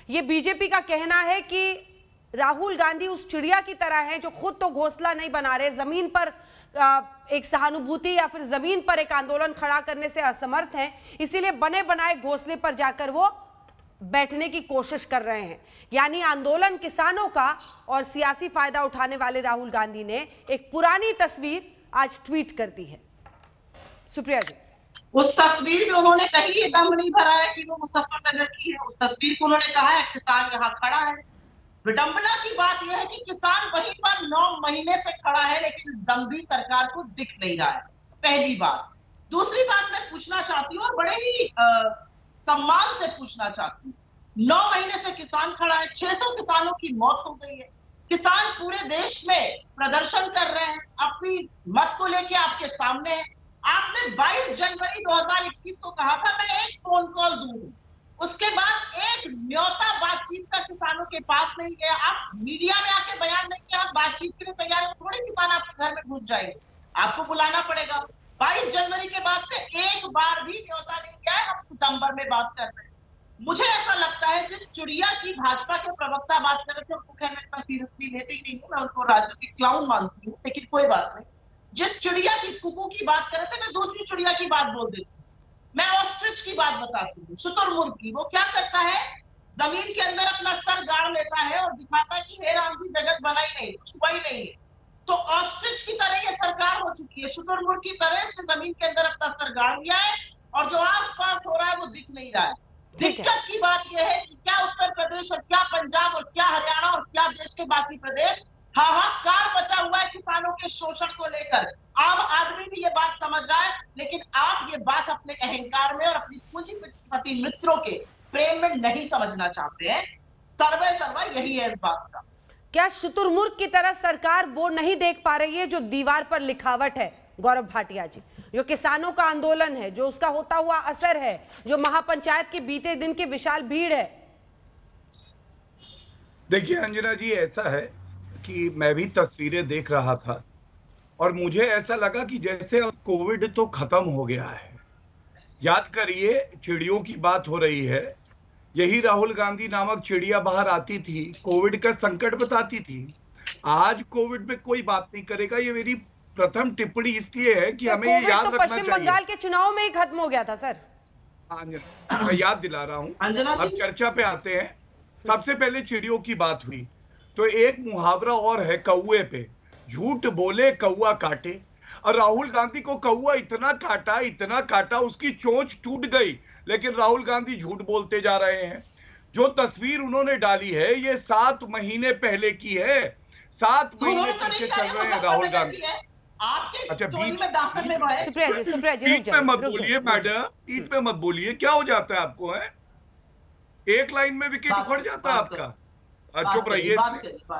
ये बीजेपी का कहना है कि राहुल गांधी उस चिड़िया की तरह है जो खुद तो घोंसला नहीं बना रहे, जमीन पर एक सहानुभूति या फिर जमीन पर एक आंदोलन खड़ा करने से असमर्थ हैं, इसीलिए बने बनाए घोंसले पर जाकर वो बैठने की कोशिश कर रहे हैं। यानी आंदोलन किसानों का और सियासी फायदा उठाने वाले राहुल गांधी ने एक पुरानी तस्वीर आज ट्वीट कर दी है। सुप्रिया जी, उस तस्वीर में उन्होंने कहीं ये दम नहीं भरा है कि वो मुजफ्फरनगर की है। उस तस्वीर को उन्होंने कहा है किसान यहाँ खड़ा है। विडंबना की बात यह है कि किसान वहीं पर 9 महीने से खड़ा है, लेकिन दम भी सरकार को दिख नहीं रहा है। पहली बात। दूसरी बात मैं पूछना चाहती हूँ और बड़े ही सम्मान से पूछना चाहती हूँ, 9 महीने से किसान खड़ा है, 600 किसानों की मौत हो गई है, किसान पूरे देश में प्रदर्शन कर रहे हैं, अपनी मत को लेके आपके सामने है। आपने 22 जनवरी 2021 को कहा था मैं एक फोन कॉल दूंगा, उसके बाद एक न्योता बातचीत का किसानों के पास नहीं गया। आप मीडिया में आके बयान नहीं किया, आप बातचीत के लिए तैयार है, थोड़े किसान आपके घर में घुस जाएंगे, आपको बुलाना पड़ेगा। 22 जनवरी के बाद से एक बार भी न्योता नहीं गया है। हम सितंबर में बात कर रहे हैं। मुझे ऐसा लगता है जिस चिड़िया की भाजपा के प्रवक्ता बात कर रहे थे उनको खैर मैं इतना सीरियसली लेते ही नहीं हूँ, मैं उनको राजनीतिक क्लाउन मानती हूँ, लेकिन कोई बात नहीं। जिस चिड़िया की कुकू की बात कर रहे थे मैं दूसरी चिड़िया की बात बोल देती हूँ। मैं ऑस्ट्रिच की बात बताती हूँ, शुतुरमुर्ग की। वो क्या करता है, जमीन के अंदर अपना सर गाड़ लेता है और दिखाता है कि हे राम की जगत बनाई नहीं, कुछ हुआ ही नहीं है। तो ऑस्ट्रिच की तरह ये सरकार हो चुकी है, शुतुरमुर्ग की तरह इसने जमीन के अंदर अपना सर गाड़ लिया है और जो आसपास हो रहा है वो दिख नहीं रहा है। दिक्कत की बात यह है कि क्या उत्तर प्रदेश और क्या पंजाब और क्या हरियाणा और क्या देश के बाकी प्रदेश हाहाकार मचा हुआ है किसानों के शोषण को लेकर। आम आदमी भी ये बात समझ रहा है, लेकिन आप ये बात अपने अहंकार में और अपनी पूंजीपति मित्रों के प्रेम में नहीं समझना चाहते हैं। सर्वे सर्वा यही है इस बात का। क्या शुतुरमुर्ग की तरह सरकार वो नहीं देख पा रही है जो दीवार पर लिखावट है? गौरव भाटिया जी, जो किसानों का आंदोलन है, जो उसका होता हुआ असर है, जो महापंचायत के बीते दिन की विशाल भीड़ है। देखिए अंजना जी, ऐसा है कि मैं भी तस्वीरें देख रहा था और मुझे ऐसा लगा कि जैसे अब कोविड तो खत्म हो गया है। याद करिए, चिड़ियों की बात हो रही है, यही राहुल गांधी नामक चिड़िया बाहर आती थी, कोविड का संकट बताती थी। आज कोविड में कोई बात नहीं करेगा। ये मेरी प्रथम टिप्पणी इसलिए है कि हमें ये याद रखना चाहिए। पश्चिम बंगाल के चुनाव में ही खत्म हो गया था सर। मैं याद दिला रहा हूँ। अब चर्चा पे आते हैं। सबसे पहले चिड़ियों की बात हुई तो एक मुहावरा और है कौए पे, झूठ बोले कौआ काटे। और राहुल गांधी को कौआ इतना काटा उसकी चोंच टूट गई, लेकिन राहुल गांधी झूठ बोलते जा रहे हैं। जो तस्वीर उन्होंने डाली है ये 7 महीने पहले की है। 7 महीने पीछे चल रहे हैं राहुल गांधी। अच्छा, बीच पे मत बोलिए मैडम, बीच पे मत बोलिए। क्या हो जाता है आपको? है एक लाइन में विकेट उखड़ जाता है आपका। चुप रहिए।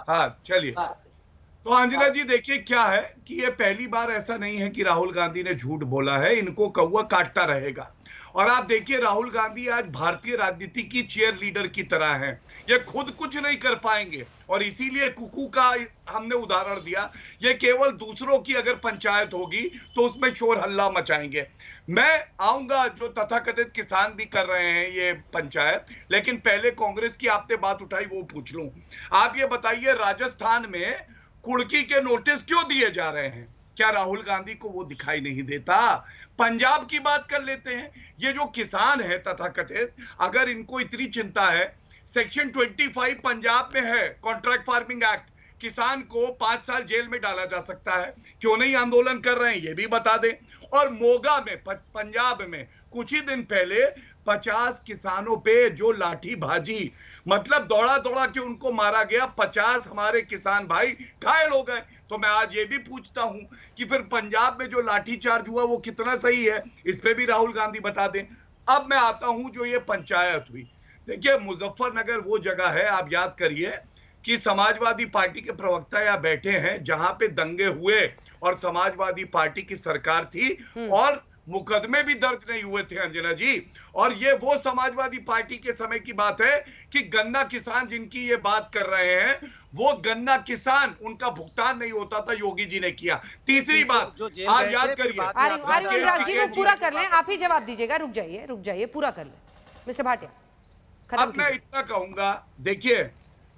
हाँ चलिए। तो अंजना जी देखिए क्या है कि ये पहली बार ऐसा नहीं है कि राहुल गांधी ने झूठ बोला है। इनको कौवा काटता रहेगा। और आप देखिए राहुल गांधी आज भारतीय राजनीति की चीयर लीडर की तरह हैं। ये खुद कुछ नहीं कर पाएंगे और इसीलिए कुकू का हमने उदाहरण दिया। ये केवल दूसरों की अगर पंचायत होगी तो उसमें शोर हल्ला मचाएंगे। मैं आऊंगा, जो तथाकथित किसान भी कर रहे हैं ये पंचायत, लेकिन पहले कांग्रेस की आपने बात उठाई वो पूछ लूं। आप ये बताइए, राजस्थान में कुर्की के नोटिस क्यों दिए जा रहे हैं? क्या राहुल गांधी को वो दिखाई नहीं देता? पंजाब की बात कर लेते हैं। ये जो किसान है तथाकथित, अगर इनको इतनी चिंता है, सेक्शन 25 पंजाब में है, कॉन्ट्रैक्ट फार्मिंग एक्ट, किसान को 5 साल जेल में डाला जा सकता है। क्यों नहीं आंदोलन कर रहे हैं ये भी बता दें। और मोगा में, पंजाब में कुछ ही दिन पहले 50 किसानों पे जो लाठी भाजी, मतलब दौड़ा दौड़ा के उनको मारा गया। 50 हमारे किसान भाई घायल हो गए। तो मैं आज ये भी पूछता हूं कि फिर पंजाब में जो लाठीचार्ज हुआ वो कितना सही है, इस पे भी राहुल गांधी बता दें। अब मैं आता हूं जो ये पंचायत हुई। देखिए मुजफ्फरनगर वो जगह है, आप याद करिए कि समाजवादी पार्टी के प्रवक्ता यहाँ बैठे हैं जहां पे दंगे हुए और समाजवादी पार्टी की सरकार थी और मुकदमे भी दर्ज नहीं हुए थे अंजना जी। और ये वो समाजवादी पार्टी के समय की बात है कि गन्ना किसान जिनकी ये बात कर रहे हैं, वो गन्ना किसान, उनका भुगतान नहीं होता था, योगी जी ने किया। तीसरी बात आप याद करिए। पूरा कर लें, आप ही जवाब दीजिएगा। रुक जाइए पूरा कर लें मिस्टर भाटिया, अब मैं इतना कहूंगा, देखिए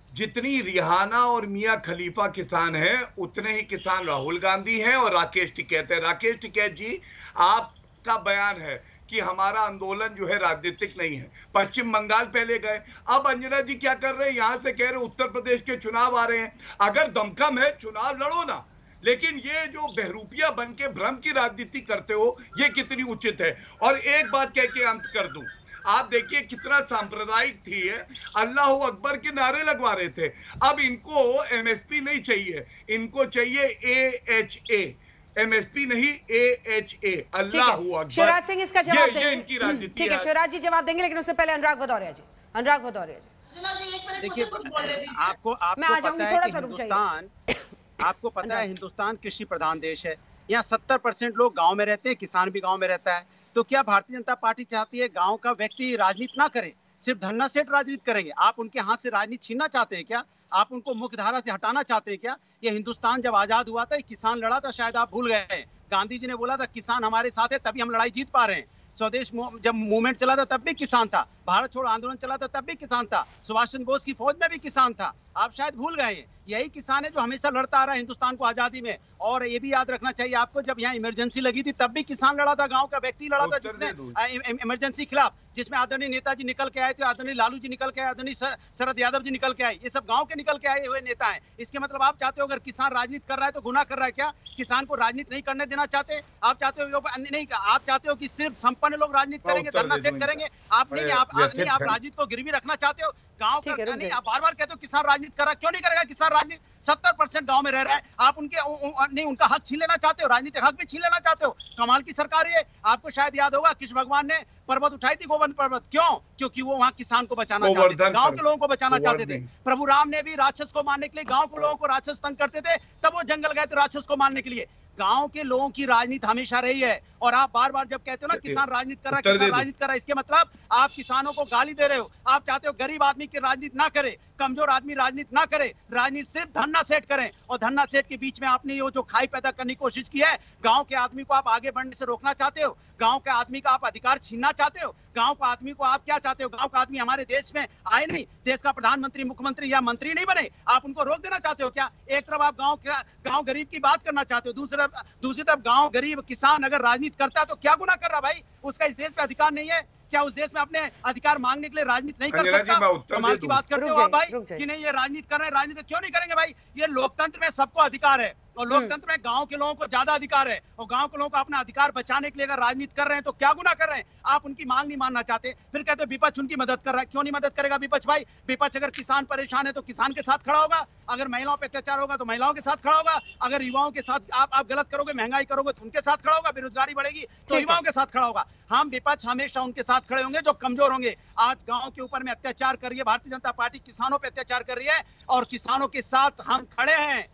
जितनी रिहाना और मियां खलीफा किसान हैं, उतने ही किसान राहुल गांधी हैं और राकेश टिकैत है। राकेश टिकैत जी, आपका बयान है कि हमारा आंदोलन जो है राजनीतिक नहीं है। पश्चिम बंगाल पहले गए, अब अंजना जी क्या कर रहे हैं, यहां से कह रहे उत्तर प्रदेश के चुनाव आ रहे हैं। अगर दमखम है चुनाव लड़ो ना, लेकिन ये जो बहरूपिया बन के भ्रम की राजनीति करते हो, ये कितनी उचित है। और एक बात कह के अंत कर दूं, आप देखिए कितना सांप्रदायिक थी है, अल्लाह अकबर के नारे लगवा रहे थे। अब इनको एमएसपी नहीं चाहिए, इनको चाहिए AHA, एमएसपी नहीं AHA। अल्लाह अकबर। शिवराज सिंह इसका जवाब देंगे। ये इनकी राजनीति। ठीक है, शिवराज जी जवाब देंगे, लेकिन उससे पहले अनुराग भदौरिया जी। अनुराग भदौरिया जी, देखिए आपको पता है कि हिंदुस्तान, आपको पता है हिंदुस्तान कृषि प्रधान देश है। यहाँ 70% लोग गांव में रहते हैं, किसान भी गांव में रहता है। तो क्या भारतीय जनता पार्टी चाहती है गांव का व्यक्ति राजनीति ना करे, सिर्फ धन्ना सेठ राजनीति करेंगे? आप उनके हाथ से राजनीति छीनना चाहते हैं क्या? आप उनको मुख्य धारा से हटाना चाहते हैं क्या? ये हिंदुस्तान जब आजाद हुआ था, किसान लड़ा था, शायद आप भूल गए हैं। गांधी जी ने बोला था किसान हमारे साथ है, तभी हम लड़ाई जीत पा रहे हैं। स्वदेश जब मूवमेंट चला था तब भी किसान था, भारत छोड़ो आंदोलन चला था तब भी किसान था, सुभाष चंद्र बोस की फौज में भी किसान था। आप शायद भूल गए हैं। यही किसान है जो हमेशा लड़ता आ रहा है हिंदुस्तान को आजादी में। और ये भी याद रखना चाहिए आपको, जब यहाँ इमरजेंसी लगी थी तब भी किसान लड़ा था, गांव का व्यक्ति लड़ा था, जिसने इमरजेंसी खिलाफ, जिसमें आदरणीय नेताजी निकल के आए थे, आदरणीय लालू जी निकल के आए, आदरणीय शरद यादव जी निकल के आए। ये सब गांव के निकल के आए हुए नेता हैं। इसके मतलब आप चाहते हो अगर किसान राजनीति कर रहा है तो गुनाह कर रहा है क्या? किसान को राजनीति नहीं करने देना चाहते आप? चाहते हो नहीं, आप चाहते हो कि सिर्फ संपन्न लोग राजनीति करेंगे, धरना सेट करेंगे? आप नहीं, आप राजनीति को गिरवी रखना चाहते हो। गांव का नहीं, आप बार बार कहते हो किसान राजनीति कर रहा है, क्यों नहीं करेगा किसान राजनीति? 70% गांव में रह रहा है, आप नहीं उनका हक छीन लेना चाहते हो, राजनीतिक हक भी छीन लेना चाहते हो। कमाल की सरकार है। आपको शायद याद होगा कृष्ण भगवान ने पर्वत उठाई थी, गोवर्धन पर्वत। क्यों? क्योंकि वो वहां किसान को बचाना चाहते थे, गांव के लोगों को बचाना चाहते थे। प्रभु राम ने भी राक्षस को मारने के लिए गांव के लोगों को राक्षस तंग करते थे, तब वो जंगल गए थे राक्षस को मारने के लिए। गांव के लोगों की राजनीति हमेशा रही है। और आप बार बार जब कहते हो ना किसान राजनीति कर रहा है, किसान राजनीति कर रहा है, इसके मतलब आप किसानों को गाली दे रहे हो। आप चाहते हो गरीब आदमी की राजनीति ना करे, कमजोर आदमी राजनीति ना करे, राजनीति सिर्फ धन्ना सेठ करें। और धन्ना सेठ के बीच में आपने ये जो खाई पैदा करने की कोशिश की है, गांव के आदमी को आप आगे बढ़ने से रोकना चाहते हो, गांव के आदमी का आप अधिकार छीनना चाहते हो। गांव का आदमी को आप क्या चाहते हो? गांव का आदमी हमारे देश में आए नहीं, देश का प्रधानमंत्री, मुख्यमंत्री या मंत्री नहीं बने, आप उनको रोक देना चाहते हो क्या? एक तरफ आप गांव गरीब की बात करना चाहते हो, दूसरी तरफ गांव गरीब किसान अगर राजनीति करता है तो क्या गुनाह कर रहा भाई? उसका इस देश पे अधिकार नहीं है क्या? उस देश में अपने अधिकार मांगने के लिए राजनीति नहीं कर सकता? कमाल की बात करते हो आप भाई कि नहीं ये राजनीति कर रहे हैं। राजनीति क्यों नहीं करेंगे भाई? ये लोकतंत्र में सबको अधिकार है, और लोकतंत्र में गांव के लोगों को ज्यादा अधिकार है। और गांव के लोगों को अपना अधिकार बचाने के लिए अगर राजनीति कर रहे हैं तो क्या गुनाह कर रहे हैं? आप उनकी मांग नहीं मानना चाहते, फिर कहते हो विपक्ष उनकी मदद कर रहा है। क्यों नहीं मदद करेगा विपक्ष भाई? विपक्ष अगर किसान परेशान है तो किसान के साथ खड़ा होगा, अगर महिलाओं पर अत्याचार होगा तो महिलाओं के साथ खड़ा होगा, अगर युवाओं के साथ आप गलत करोगे, महंगाई करोगे तो उनके साथ खड़ा होगा, बेरोजगारी बढ़ेगी तो युवाओं के साथ खड़ा होगा। हम विपक्ष हमेशा उनके साथ खड़े होंगे जो कमजोर होंगे। आज गांव के ऊपर में अत्याचार कर रही है भारतीय जनता पार्टी, किसानों पे अत्याचार कर रही है, और किसानों के साथ हम खड़े हैं।